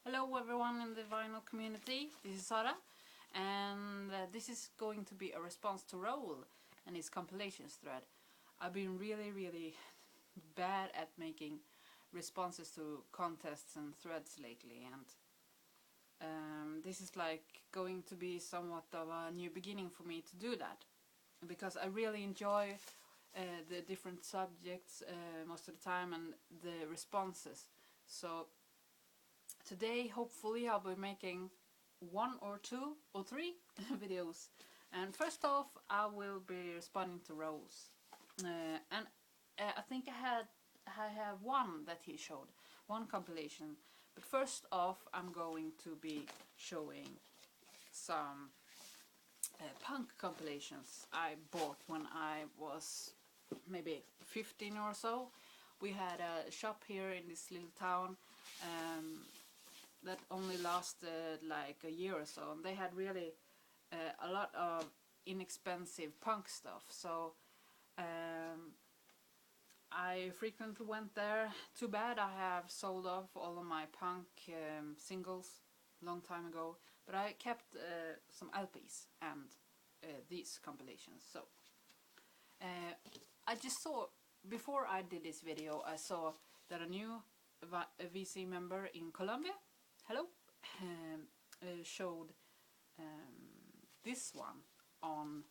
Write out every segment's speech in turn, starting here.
Hello everyone in the vinyl community, this is Sara, and this is going to be a response to Raul and his compilations thread. I've been really bad at making responses to contests and threads lately, and this is like going to be somewhat of a new beginning for me to do that, because I really enjoy the different subjects most of the time and the responses. So today, hopefully, I'll be making 1 or 2 or 3 videos. And first off, I will be responding to Raul's. I think I have one that he showed, one compilation. But first off, I'm going to be showing some punk compilations I bought when I was maybe 15 or so. We had a shop here in this little town that only lasted like a year or so, and they had really a lot of inexpensive punk stuff, so I frequently went there. Too bad I have sold off all of my punk singles long time ago, but I kept some LPs and these compilations. So I just saw, before I did this video, I saw that a new VC member in Colombia, hello, showed this one on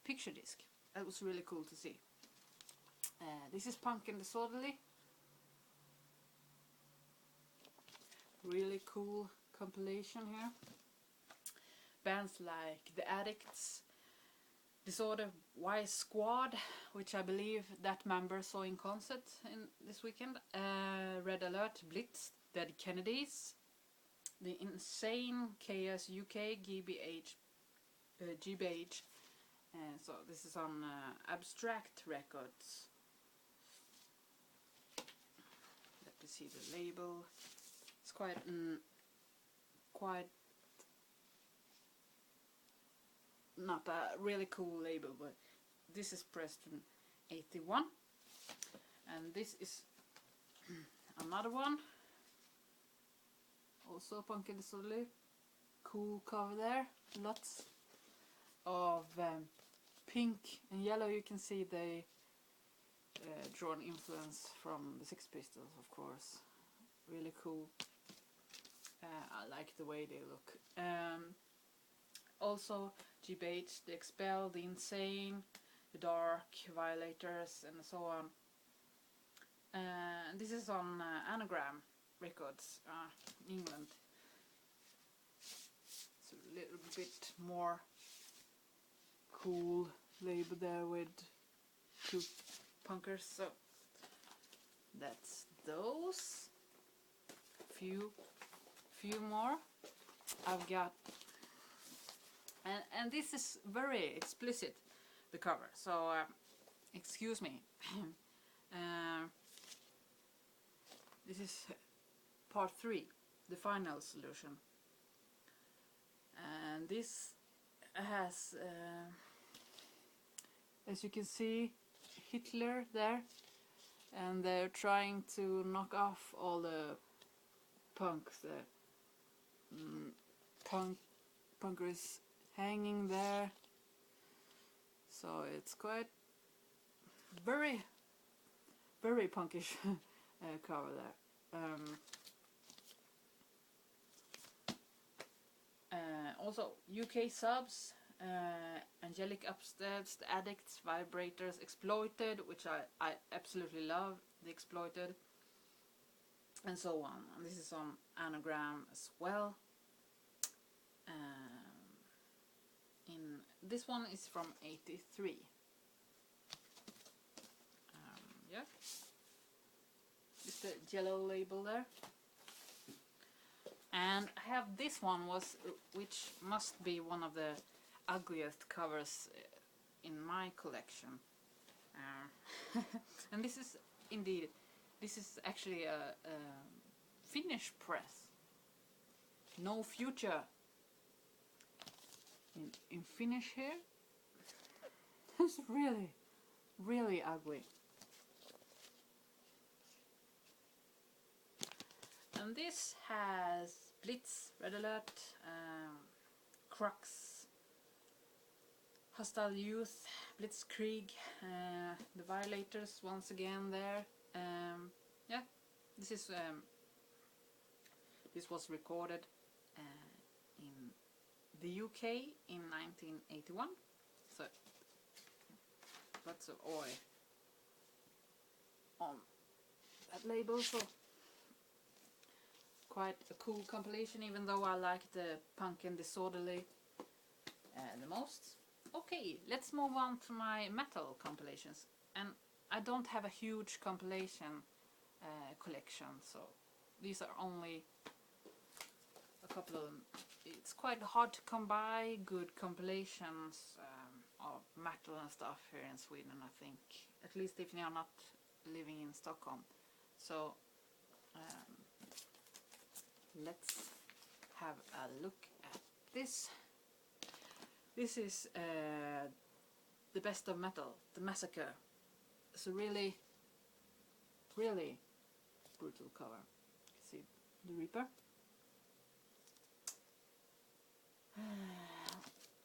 picture disc. That was really cool to see. This is Punk and Disorderly. Really cool compilation here. Bands like The Addicts, Disorder, Y Squad, which I believe that member saw in concert in this weekend, Red Alert, Blitz, Dead Kennedys, The Insane, Chaos UK, GBH, so this is on Abstract Records. Let me see the label. It's quite not a really cool label, but this is pressed in 81, and this is another one, also Punk and Disorderly. Cool cover there, lots of pink and yellow. You can see they draw an influence from the Sex Pistols, of course. Really cool. I like the way they look. Also GBH, The Expel, The Insane, The Dark, Violators, and so on. This is on Anagram Records, England. It's a little bit more cool label there with 2 punkers. So that's those. Few more I've got. And this is very explicit, the cover, so excuse me. This is part 3, the final solution, and this has, as you can see, Hitler there, and they're trying to knock off all the punks there. Punkers hanging there, so it's quite very punkish cover there. Also UK subs, Angelic Upstairs, The Addicts, Vibrators, Exploited, which I absolutely love, The Exploited, and so on. And this is on Anagram as well. This one is from 83. Yeah, it's the yellow label there. And I have this one, which must be one of the ugliest covers in my collection. And this is indeed, this is actually a Finnish press. No Future in Finnish here. It's really ugly. And this has Blitz, Red Alert, Crux, Hostile Youth, Blitzkrieg, the Violators once again there. Yeah, this was recorded in the UK in 1981. So lots of oi on that label. So quite a cool compilation, even though I like the Punk and Disorderly the most. Okay, let's move on to my metal compilations. And I don't have a huge compilation collection, so these are only a couple of them. It's quite hard to come by good compilations of metal and stuff here in Sweden, I think. At least if you're not living in Stockholm. So let's have a look at this. This is the Best of Metal, the Massacre. It's a really, really brutal cover. See the Reaper.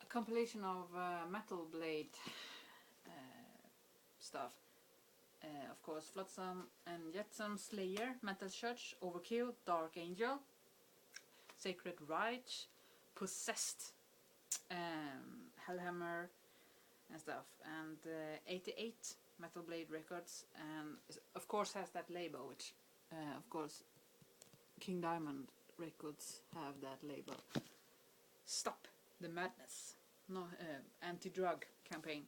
A compilation of Metal Blade stuff. Of course, Flotsam and Jetsam, Slayer, Metal Church, Overkill, Dark Angel, Sacred Rite, Possessed, Hellhammer and stuff, and 88 Metal Blade Records, and of course has that label, which of course King Diamond Records have that label. Stop the Madness, no anti-drug campaign.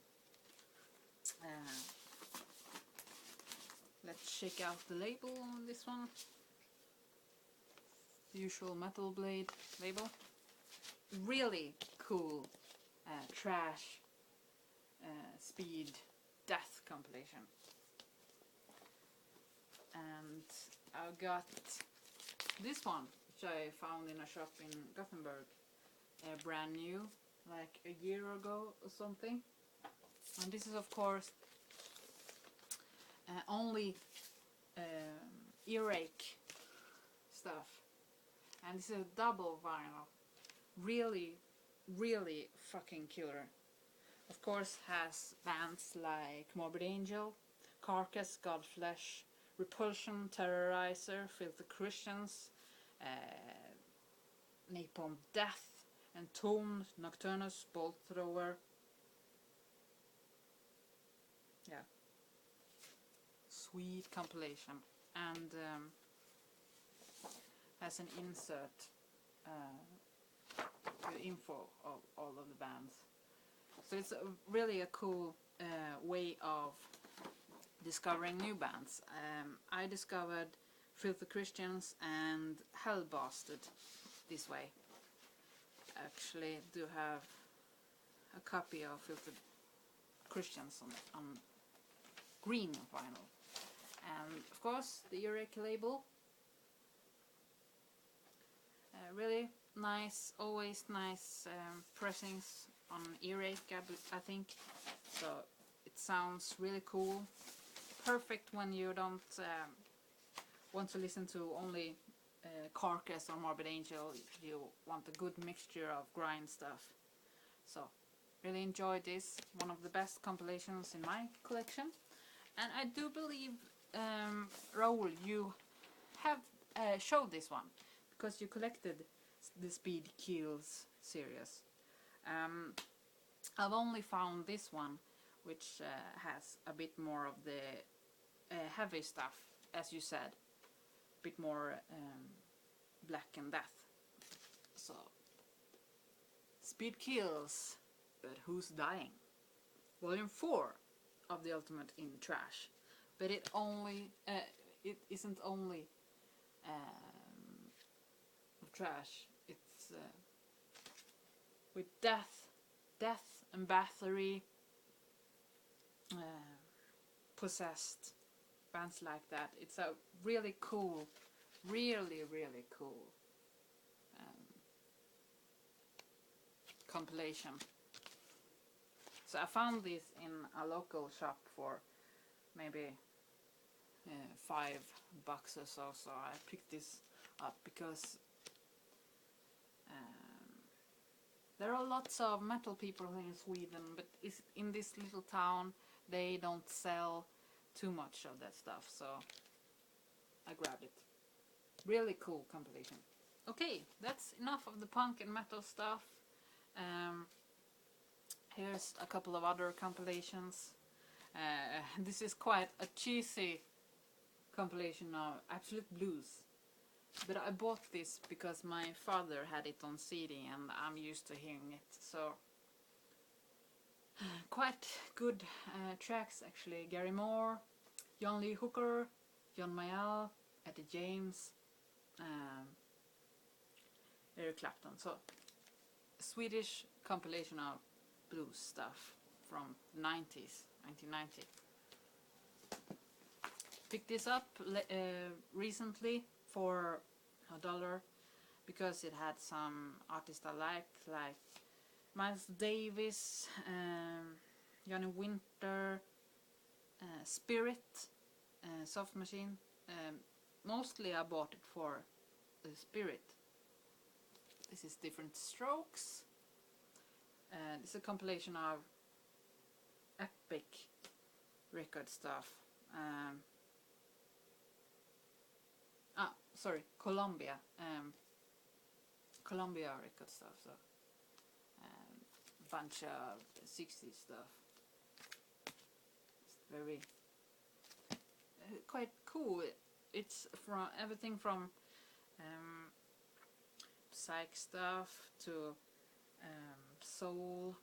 Let's check out the label on this one. The usual Metal Blade label. Really cool trash speed death compilation. And I got this one, which I found in a shop in Gothenburg, brand new, like a year ago or something. And this is of course only earache stuff, and this is a double vinyl. Really, really fucking killer. Of course has bands like Morbid Angel, Carcass, Godflesh, Repulsion, Terrorizer, Filthy Christians, Napalm Death, Entombed, Nocturnus, Bolt Thrower. Yeah. Sweet compilation. And has an insert with info of all of the bands. So it's really a cool way of discovering new bands. I discovered Filthy Christians and Hellbastard this way. Actually do have a copy of Filthy Christians on green vinyl. And of course the earache label. Really nice, always nice pressings on earache, I think. So it sounds really cool. Perfect when you don't want to listen to only Carcass or Morbid Angel. You want a good mixture of grind stuff. So really enjoyed this. One of the best compilations in my collection. And I do believe, Raul, you have showed this one because you collected the Speed Kills series. I've only found this one, which has a bit more of the heavy stuff, as you said, a bit more Black and Death. So Speed Kills, but who's dying? Volume 4 of the Ultimate in Trash, but it isn't only trash. It's with death and battery, possessed, bands like that. It's a really cool, really cool compilation. So I found this in a local shop for maybe $5 or so. So I picked this up because there are lots of metal people in Sweden, but in this little town they don't sell too much of that stuff, so I grabbed it. Really cool compilation. Okay, that's enough of the punk and metal stuff. Here's a couple of other compilations. This is quite a cheesy compilation of Absolute Blues. But I bought this because my father had it on CD and I'm used to hearing it. So quite good tracks actually. Gary Moore, John Lee Hooker, John Mayall, Etta James, Eric Clapton. So Swedish compilation of blues stuff from the 90s, 1990. Picked this up recently for $1 because it had some artists I like Miles Davis, Johnny Winter, Spirit, Soft Machine. Mostly I bought it for the Spirit. This is Different Strokes. This is a compilation of epic record stuff. Columbia. Columbia record stuff. So bunch of 60s stuff. It's very quite cool. It's from everything from psych stuff to soul,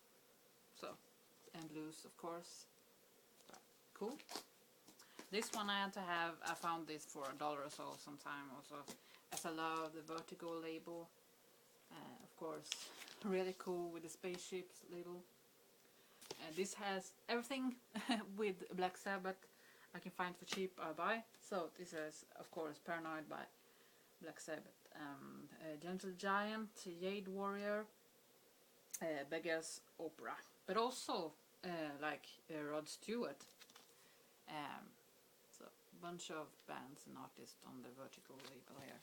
and blues, of course. But cool. This one I had to have. I found this for $1 or so sometime also, as I love the Vertigo label. Of course, really cool with the spaceships label. This has everything with Black Sabbath I can find for cheap. I buy. So this is, of course, Paranoid by Black Sabbath. Gentle Giant, Jade Warrior, Beggar's Opera, but also Rod Stewart. So bunch of bands and artists on the Vertical label here.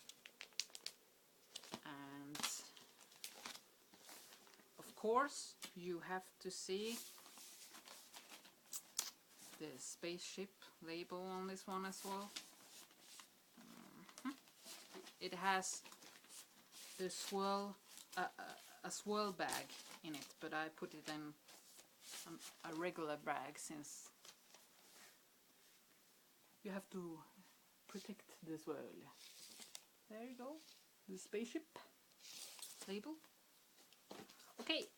And of course you have to see the spaceship label on this one as well. It has the swirl, a swirl bag in it, but I put it in a regular bag since you have to protect the swirl. There you go, the spaceship label. Okay,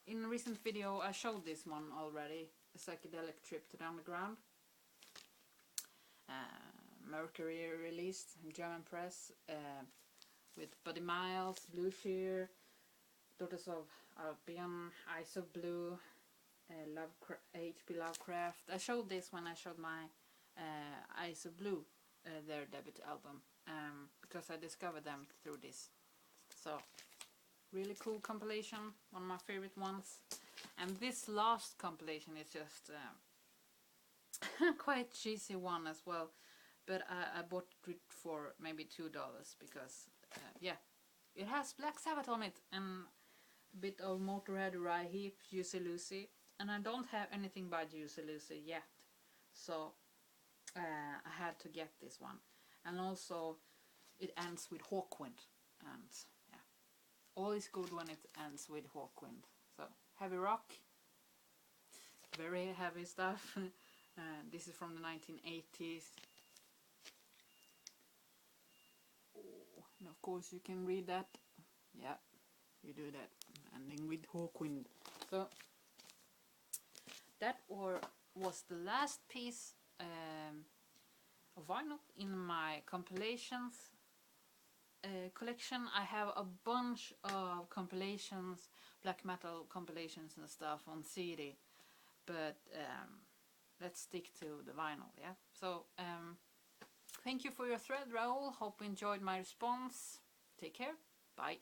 in a recent video I showed this one already, a psychedelic trip to the underground. Mercury released, German press, with Buddy Miles, Blue Shear, Daughters of Albion, Eyes of Blue, H.P. Lovecraft. I showed this when I showed my Eyes of Blue, their debut album, because I discovered them through this. So, really cool compilation, one of my favorite ones. And this last compilation is just quite cheesy one as well. But I bought it for maybe $2 because, yeah, it has Black Sabbath on it and a bit of Motorhead, Uriah Heep, Juicy Lucy. And I don't have anything by Juicy Lucy yet. So I had to get this one. And also it ends with Hawkwind. And yeah, all is good when it ends with Hawkwind. So heavy rock, very heavy stuff. This is from the 1980s. And of course you can read that. Yeah, you do that. Ending with Hawkwind. So that was the last piece of vinyl in my compilations collection. I have a bunch of compilations, black metal compilations and stuff on CD, but let's stick to the vinyl. Yeah. So thank you for your thread, Raul. Hope you enjoyed my response. Take care. Bye.